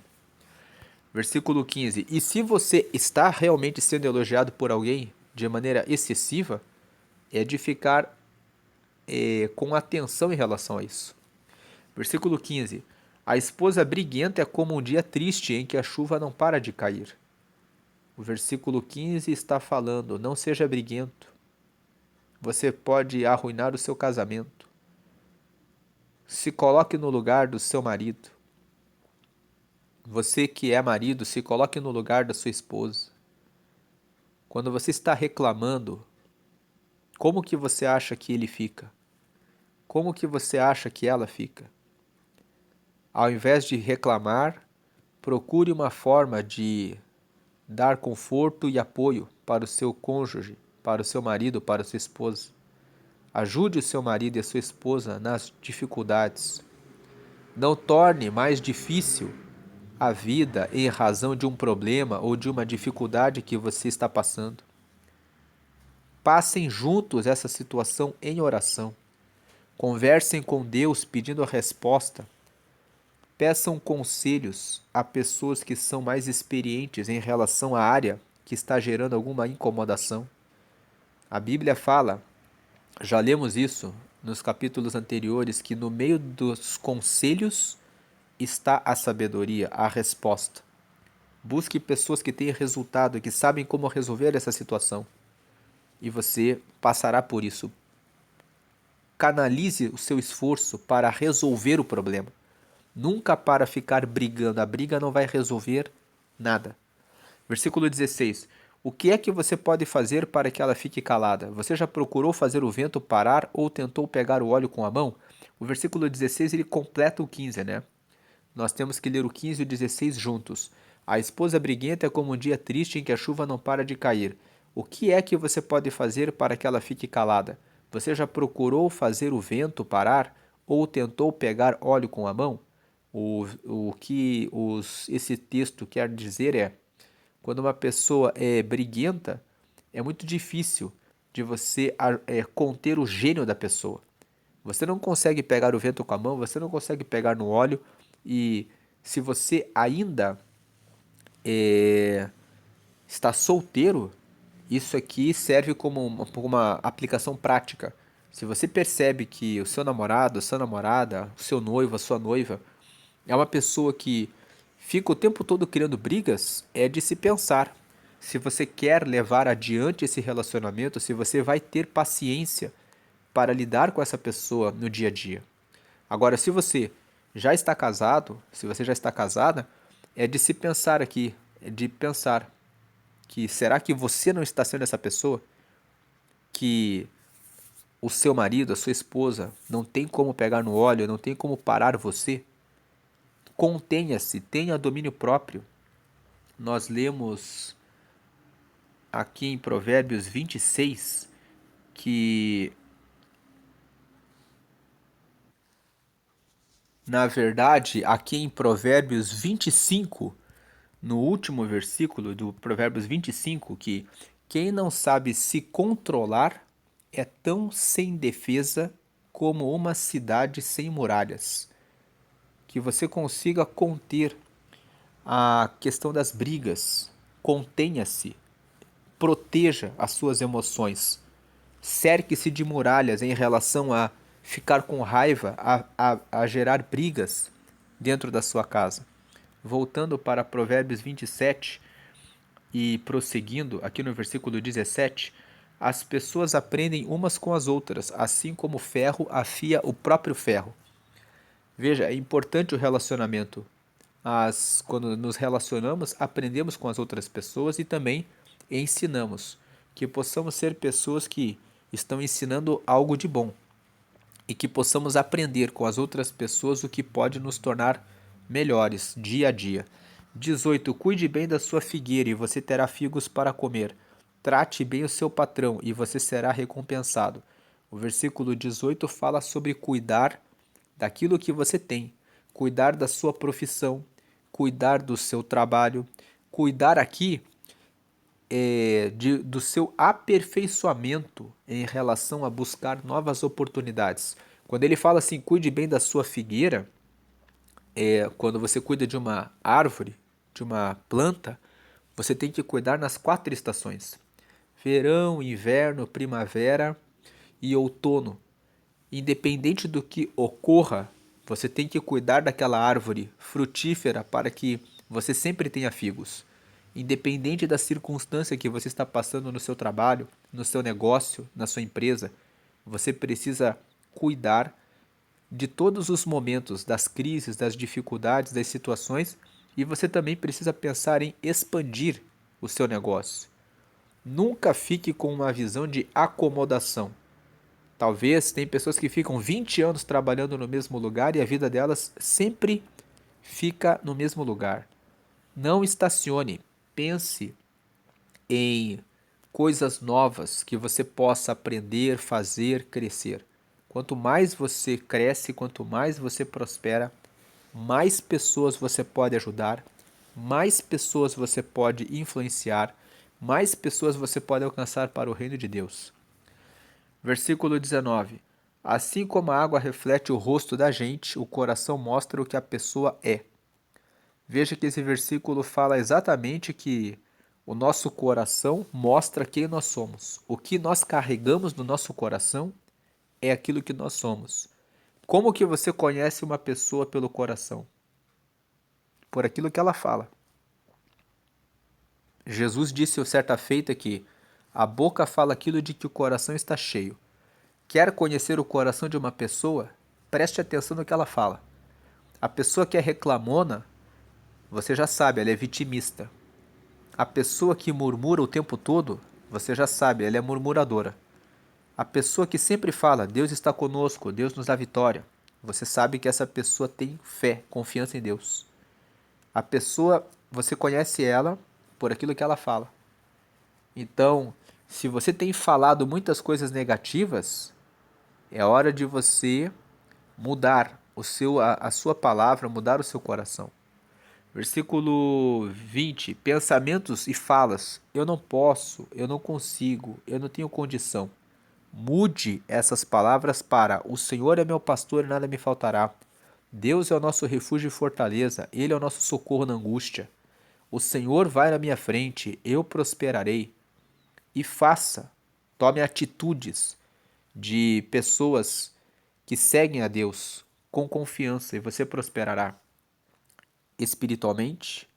Versículo 15. E se você está realmente sendo elogiado por alguém de maneira excessiva, é de ficar com atenção em relação a isso. Versículo 15. A esposa briguenta é como um dia triste em que a chuva não para de cair. O versículo 15 está falando, não seja briguento. Você pode arruinar o seu casamento. Se coloque no lugar do seu marido. Você que é marido, se coloque no lugar da sua esposa. Quando você está reclamando, como que você acha que ele fica? Como que você acha que ela fica? Ao invés de reclamar, procure uma forma de dar conforto e apoio para o seu cônjuge, para o seu marido, para a sua esposa. Ajude o seu marido e a sua esposa nas dificuldades. Não torne mais difícil a vida em razão de um problema ou de uma dificuldade que você está passando. Passem juntos essa situação em oração. Conversem com Deus pedindo a resposta. Peçam conselhos a pessoas que são mais experientes em relação à área que está gerando alguma incomodação. A Bíblia fala, já lemos isso nos capítulos anteriores, que no meio dos conselhos está a sabedoria, a resposta. Busque pessoas que tenham resultado, que sabem como resolver essa situação. E você passará por isso. Canalize o seu esforço para resolver o problema. Nunca para ficar brigando. A briga não vai resolver nada. Versículo 16. O que é que você pode fazer para que ela fique calada? Você já procurou fazer o vento parar ou tentou pegar o óleo com a mão? O versículo 16 ele completa o 15, né? Nós temos que ler o 15 e o 16 juntos. A esposa briguenta é como um dia triste em que a chuva não para de cair. O que é que você pode fazer para que ela fique calada? Você já procurou fazer o vento parar ou tentou pegar óleo com a mão? O que esse texto quer dizer é, quando uma pessoa é briguenta, é muito difícil de você conter o gênio da pessoa. Você não consegue pegar o vento com a mão, você não consegue pegar no óleo, e se você ainda está solteiro, isso aqui serve como uma aplicação prática. Se você percebe que o seu namorado, a sua namorada, o seu noivo, a sua noiva é uma pessoa que fica o tempo todo criando brigas, é de se pensar se você quer levar adiante esse relacionamento, se você vai ter paciência para lidar com essa pessoa no dia a dia. Agora, se você já está casado, se você já está casada, é de se pensar aqui, é de pensar que será que você não está sendo essa pessoa? que o seu marido, a sua esposa, não tem como pegar no óleo, não tem como parar você, contenha-se, tenha domínio próprio. Nós lemos aqui em Provérbios 26 que, na verdade, aqui em Provérbios 25, no último versículo do Provérbios 25, que quem não sabe se controlar é tão sem defesa como uma cidade sem muralhas. Que você consiga conter a questão das brigas, contenha-se, proteja as suas emoções, cerque-se de muralhas em relação a ficar com raiva, a gerar brigas dentro da sua casa. Voltando para Provérbios 27 e prosseguindo aqui no versículo 17, as pessoas aprendem umas com as outras, assim como o ferro afia o próprio ferro. Veja, é importante o relacionamento. Quando nos relacionamos, aprendemos com as outras pessoas e também ensinamos. Que possamos ser pessoas que estão ensinando algo de bom e que possamos aprender com as outras pessoas o que pode nos tornar melhores dia a dia. 18. Cuide bem da sua figueira e você terá figos para comer. Trate bem o seu patrão e você será recompensado. O versículo 18 fala sobre cuidar daquilo que você tem, cuidar da sua profissão, cuidar do seu trabalho, cuidar aqui do seu aperfeiçoamento em relação a buscar novas oportunidades. Quando ele fala assim, cuide bem da sua figueira, quando você cuida de uma árvore, de uma planta, você tem que cuidar nas 4 estações: verão, inverno, primavera e outono. Independente do que ocorra, você tem que cuidar daquela árvore frutífera para que você sempre tenha figos. Independente da circunstância que você está passando no seu trabalho, no seu negócio, na sua empresa, você precisa cuidar de todos os momentos, das crises, das dificuldades, das situações, e você também precisa pensar em expandir o seu negócio. Nunca fique com uma visão de acomodação. Talvez tem pessoas que ficam 20 anos trabalhando no mesmo lugar e a vida delas sempre fica no mesmo lugar. Não estacione, pense em coisas novas que você possa aprender, fazer, crescer. Quanto mais você cresce, quanto mais você prospera, mais pessoas você pode ajudar, mais pessoas você pode influenciar, mais pessoas você pode alcançar para o reino de Deus. Versículo 19. Assim como a água reflete o rosto da gente, o coração mostra o que a pessoa é. Veja que esse versículo fala exatamente que o nosso coração mostra quem nós somos. O que nós carregamos no nosso coração é aquilo que nós somos. Como que você conhece uma pessoa pelo coração? Por aquilo que ela fala. Jesus disse certa feita que a boca fala aquilo de que o coração está cheio. Quer conhecer o coração de uma pessoa? Preste atenção no que ela fala. A pessoa que é reclamona, você já sabe, ela é vitimista. A pessoa que murmura o tempo todo, você já sabe, ela é murmuradora. A pessoa que sempre fala, Deus está conosco, Deus nos dá vitória, você sabe que essa pessoa tem fé, confiança em Deus. A pessoa, você conhece ela por aquilo que ela fala. Então, se você tem falado muitas coisas negativas, é hora de você mudar a sua palavra, mudar o seu coração. Versículo 20. Pensamentos e falas. Eu não posso, eu não consigo, eu não tenho condição. Mude essas palavras para: o Senhor é meu pastor e nada me faltará. Deus é o nosso refúgio e fortaleza, Ele é o nosso socorro na angústia. O Senhor vai na minha frente, eu prosperarei. E tome atitudes de pessoas que seguem a Deus com confiança e você prosperará espiritualmente,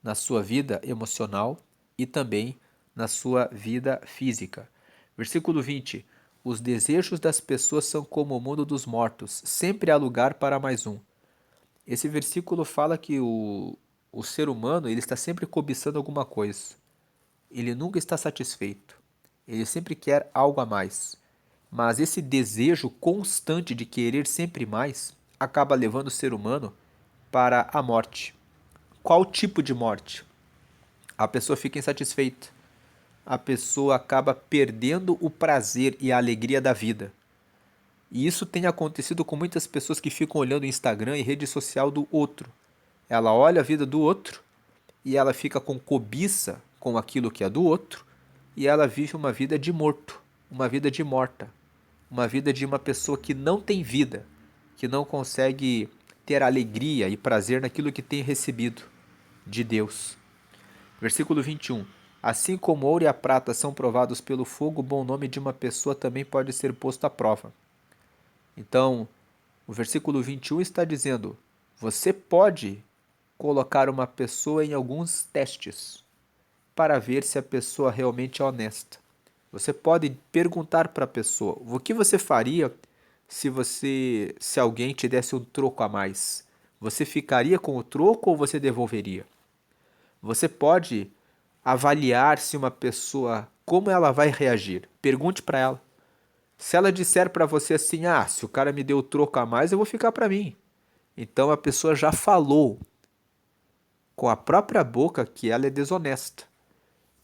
na sua vida emocional e também na sua vida física. Versículo 20. Os desejos das pessoas são como o mundo dos mortos, sempre há lugar para mais um. Esse versículo fala que o ser humano ele está sempre cobiçando alguma coisa. Ele nunca está satisfeito. Ele sempre quer algo a mais. Mas esse desejo constante de querer sempre mais acaba levando o ser humano para a morte. Qual tipo de morte? A pessoa fica insatisfeita. A pessoa acaba perdendo o prazer e a alegria da vida. E isso tem acontecido com muitas pessoas que ficam olhando o Instagram e rede social do outro. Ela olha a vida do outro e ela fica com cobiça com aquilo que é do outro e ela vive uma vida de morto, uma vida de morta, uma vida de uma pessoa que não tem vida, que não consegue ter alegria e prazer naquilo que tem recebido de Deus. Versículo 21. Assim como o ouro e a prata são provados pelo fogo, o bom nome de uma pessoa também pode ser posto à prova. Então, o versículo 21 está dizendo: você pode colocar uma pessoa em alguns testes para ver se a pessoa realmente é honesta. Você pode perguntar para a pessoa: o que você faria se alguém te desse um troco a mais? Você ficaria com o troco ou você devolveria? Você pode avaliar se uma pessoa como ela vai reagir. Pergunte para ela. Se ela disser para você assim: "Ah, se o cara me deu o troco a mais, eu vou ficar para mim". Então a pessoa já falou com a própria boca que ela é desonesta.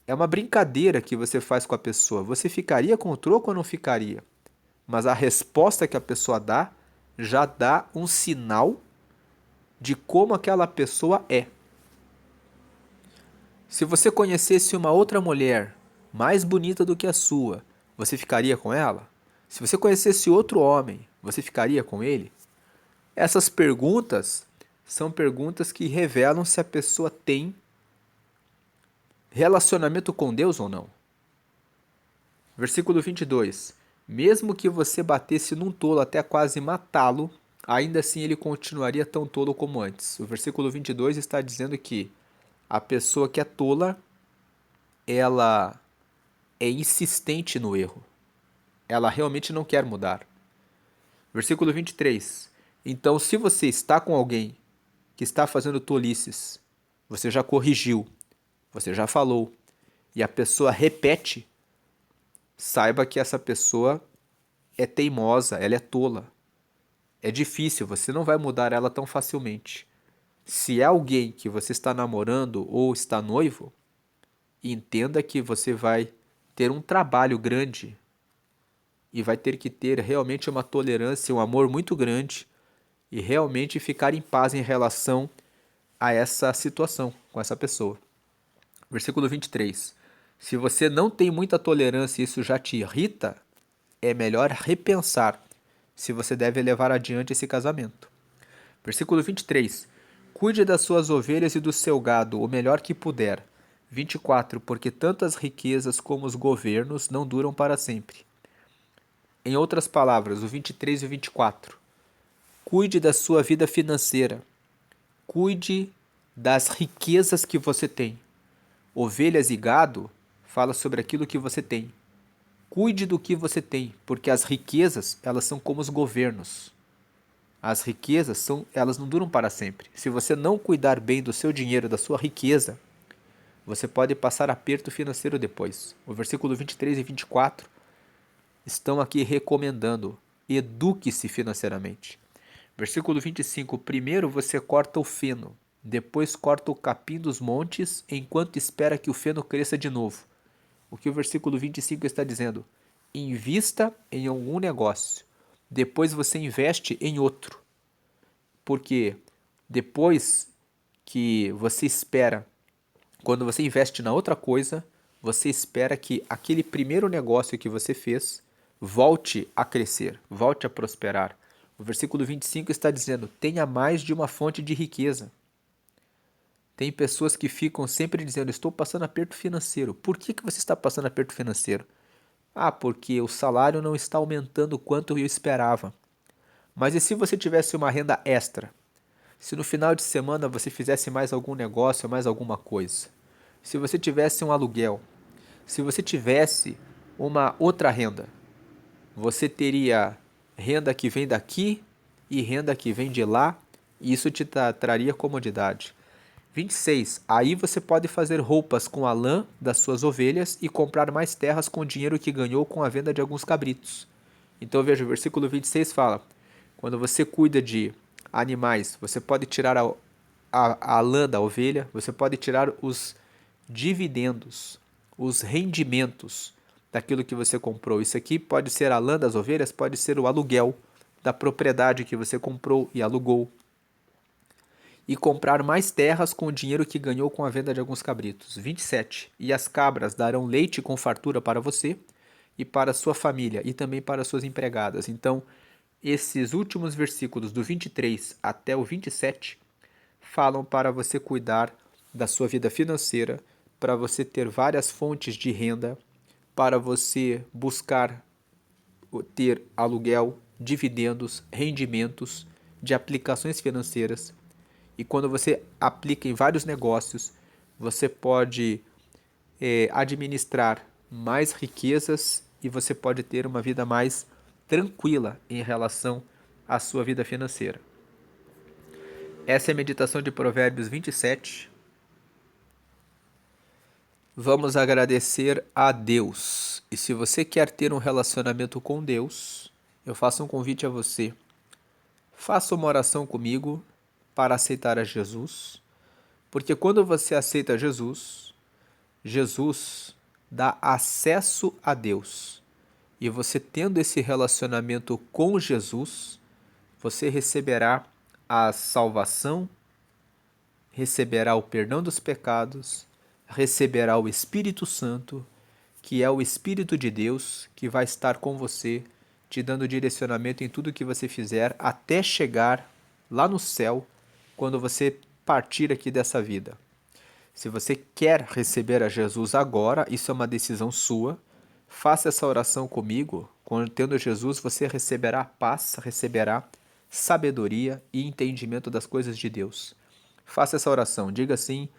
É uma brincadeira que você faz com a pessoa. Você ficaria com o troco ou não ficaria? Mas a resposta que a pessoa dá já dá um sinal de como aquela pessoa é. Se você conhecesse uma outra mulher mais bonita do que a sua, você ficaria com ela? Se você conhecesse outro homem, você ficaria com ele? Essas perguntas são perguntas que revelam se a pessoa tem relacionamento com Deus ou não. Versículo 22. Mesmo que você batesse num tolo até quase matá-lo, ainda assim ele continuaria tão tolo como antes. O versículo 22 está dizendo que a pessoa que é tola, ela é insistente no erro. Ela realmente não quer mudar. Versículo 23. Então, se você está com alguém que está fazendo tolices, você já corrigiu, você já falou, e a pessoa repete, saiba que essa pessoa é teimosa, ela é tola. É difícil, você não vai mudar ela tão facilmente. Se é alguém que você está namorando ou está noivo, entenda que você vai ter um trabalho grande e vai ter que ter realmente uma tolerância, um amor muito grande e realmente ficar em paz em relação a essa situação com essa pessoa. Versículo 23. Se você não tem muita tolerância e isso já te irrita, é melhor repensar se você deve levar adiante esse casamento. Versículo 23. Cuide das suas ovelhas e do seu gado o melhor que puder. 24. Porque tanto as riquezas como os governos não duram para sempre. Em outras palavras, o 23 e o 24. Cuide da sua vida financeira. Cuide das riquezas que você tem. Ovelhas e gado fala sobre aquilo que você tem. Cuide do que você tem, porque as riquezas, elas são como os governos. As riquezas elas não duram para sempre. Se você não cuidar bem do seu dinheiro, da sua riqueza, você pode passar aperto financeiro depois. O versículo 23 e 24 estão aqui recomendando: eduque-se financeiramente. Versículo 25: primeiro você corta o feno, depois corta o capim dos montes, enquanto espera que o feno cresça de novo. O que o versículo 25 está dizendo? Invista em algum negócio, depois você investe em outro. Porque depois que você espera, quando você investe na outra coisa, você espera que aquele primeiro negócio que você fez volte a crescer, volte a prosperar. O versículo 25 está dizendo: tenha mais de uma fonte de riqueza. Tem pessoas que ficam sempre dizendo: estou passando aperto financeiro. Por que você está passando aperto financeiro? Ah, porque o salário não está aumentando quanto eu esperava. Mas e se você tivesse uma renda extra? Se no final de semana você fizesse mais algum negócio, mais alguma coisa? Se você tivesse um aluguel? Se você tivesse uma outra renda? Você teria renda que vem daqui e renda que vem de lá, e isso te traria comodidade. 26. Aí você pode fazer roupas com a lã das suas ovelhas e comprar mais terras com o dinheiro que ganhou com a venda de alguns cabritos. Então veja, o versículo 26 fala: quando você cuida de animais, você pode tirar a lã da ovelha, você pode tirar os dividendos, os rendimentos daquilo que você comprou. Isso aqui pode ser a lã das ovelhas, pode ser o aluguel da propriedade que você comprou e alugou. E comprar mais terras com o dinheiro que ganhou com a venda de alguns cabritos. 27. E as cabras darão leite com fartura para você e para sua família e também para suas empregadas. Então, esses últimos versículos do 23 até o 27 falam para você cuidar da sua vida financeira, para você ter várias fontes de renda, para você buscar ter aluguel, dividendos, rendimentos de aplicações financeiras. E quando você aplica em vários negócios, você pode administrar mais riquezas e você pode ter uma vida mais tranquila em relação à sua vida financeira. Essa é a meditação de Provérbios 27. Vamos agradecer a Deus. E se você quer ter um relacionamento com Deus, eu faço um convite a você. Faça uma oração comigo para aceitar a Jesus, porque quando você aceita Jesus, Jesus dá acesso a Deus. E você tendo esse relacionamento com Jesus, você receberá a salvação, receberá o perdão dos pecados, receberá o Espírito Santo, que é o Espírito de Deus, que vai estar com você, te dando direcionamento em tudo que você fizer, até chegar lá no céu, quando você partir aqui dessa vida. Se você quer receber a Jesus agora, isso é uma decisão sua. Faça essa oração comigo. Quando tendo Jesus, você receberá paz, receberá sabedoria e entendimento das coisas de Deus. Faça essa oração. Diga assim: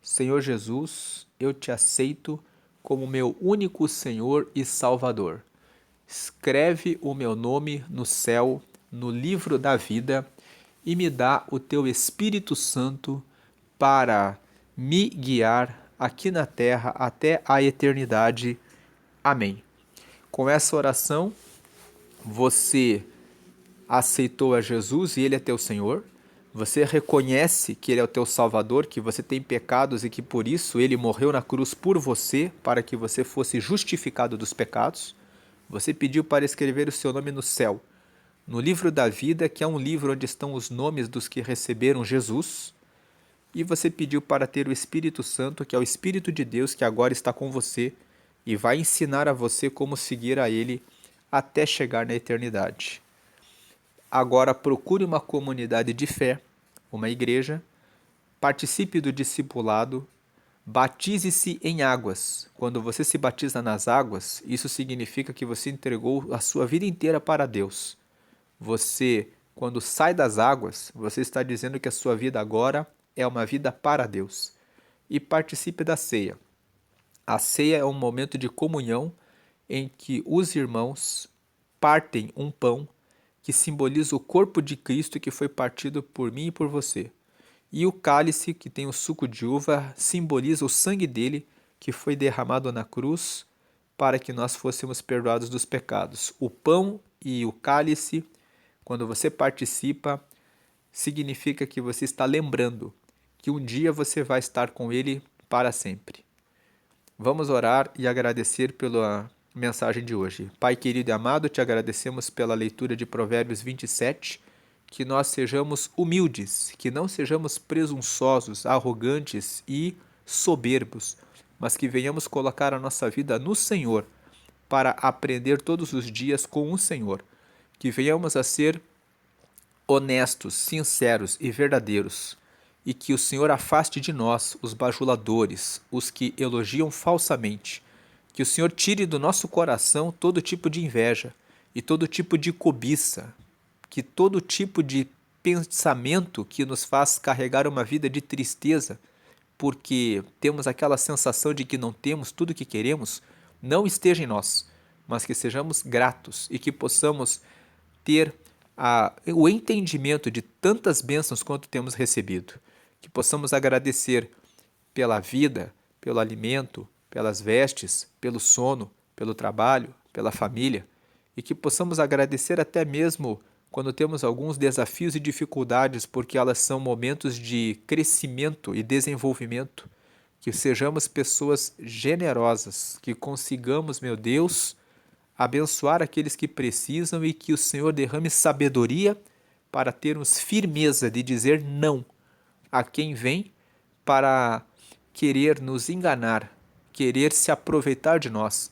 Senhor Jesus, eu te aceito como meu único Senhor e Salvador. Escreve o meu nome no céu, no livro da vida, e me dá o teu Espírito Santo para me guiar aqui na terra até a eternidade. Amém. Com essa oração, você aceitou a Jesus e Ele é teu Senhor. Você reconhece que Ele é o teu Salvador, que você tem pecados e que por isso Ele morreu na cruz por você, para que você fosse justificado dos pecados. Você pediu para escrever o seu nome no céu, no livro da vida, que é um livro onde estão os nomes dos que receberam Jesus. E você pediu para ter o Espírito Santo, que é o Espírito de Deus, que agora está com você e vai ensinar a você como seguir a Ele até chegar na eternidade. Agora procure uma comunidade de fé, uma igreja, participe do discipulado, batize-se em águas. Quando você se batiza nas águas, isso significa que você entregou a sua vida inteira para Deus. Você, quando sai das águas, você está dizendo que a sua vida agora é uma vida para Deus. E participe da ceia. A ceia é um momento de comunhão em que os irmãos partem um pão que simboliza o corpo de Cristo que foi partido por mim e por você. E o cálice, que tem o suco de uva, simboliza o sangue dele que foi derramado na cruz para que nós fôssemos perdoados dos pecados. O pão e o cálice, quando você participa, significa que você está lembrando que um dia você vai estar com ele para sempre. Vamos orar e agradecer pela mensagem de hoje. Pai querido e amado, te agradecemos pela leitura de Provérbios 27, que nós sejamos humildes, que não sejamos presunçosos, arrogantes e soberbos, mas que venhamos colocar a nossa vida no Senhor para aprender todos os dias com o Senhor, que venhamos a ser honestos, sinceros e verdadeiros, e que o Senhor afaste de nós os bajuladores, os que elogiam falsamente, que o Senhor tire do nosso coração todo tipo de inveja e todo tipo de cobiça, que todo tipo de pensamento que nos faz carregar uma vida de tristeza, porque temos aquela sensação de que não temos tudo o que queremos, não esteja em nós, mas que sejamos gratos e que possamos ter o entendimento de tantas bênçãos quanto temos recebido. que possamos agradecer pela vida, pelo alimento, pelas vestes, pelo sono, pelo trabalho, pela família, e que possamos agradecer até mesmo quando temos alguns desafios e dificuldades, porque elas são momentos de crescimento e desenvolvimento. Que sejamos pessoas generosas, que consigamos, meu Deus, abençoar aqueles que precisam e que o Senhor derrame sabedoria para termos firmeza de dizer não a quem vem para querer nos enganar, querer se aproveitar de nós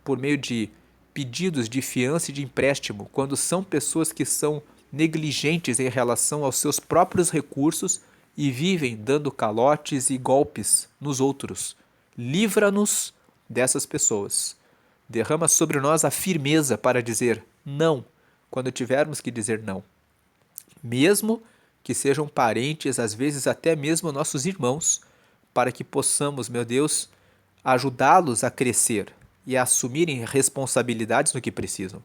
por meio de pedidos de fiança e de empréstimo, quando são pessoas que são negligentes em relação aos seus próprios recursos e vivem dando calotes e golpes nos outros. Livra-nos dessas pessoas. Derrama sobre nós a firmeza para dizer não quando tivermos que dizer não. Mesmo que sejam parentes, às vezes até mesmo nossos irmãos, para que possamos, meu Deus, ajudá-los a crescer e a assumirem responsabilidades no que precisam.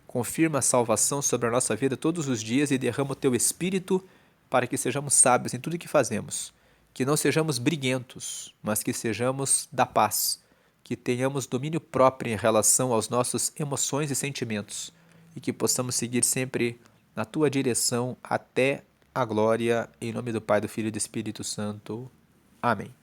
Confirma a salvação sobre a nossa vida todos os dias e derrama o teu Espírito para que sejamos sábios em tudo o que fazemos. Que não sejamos briguentos, mas que sejamos da paz. Que tenhamos domínio próprio em relação aos nossos emoções e sentimentos. E que possamos seguir sempre na tua direção até a glória. Em nome do Pai, do Filho e do Espírito Santo. Amém.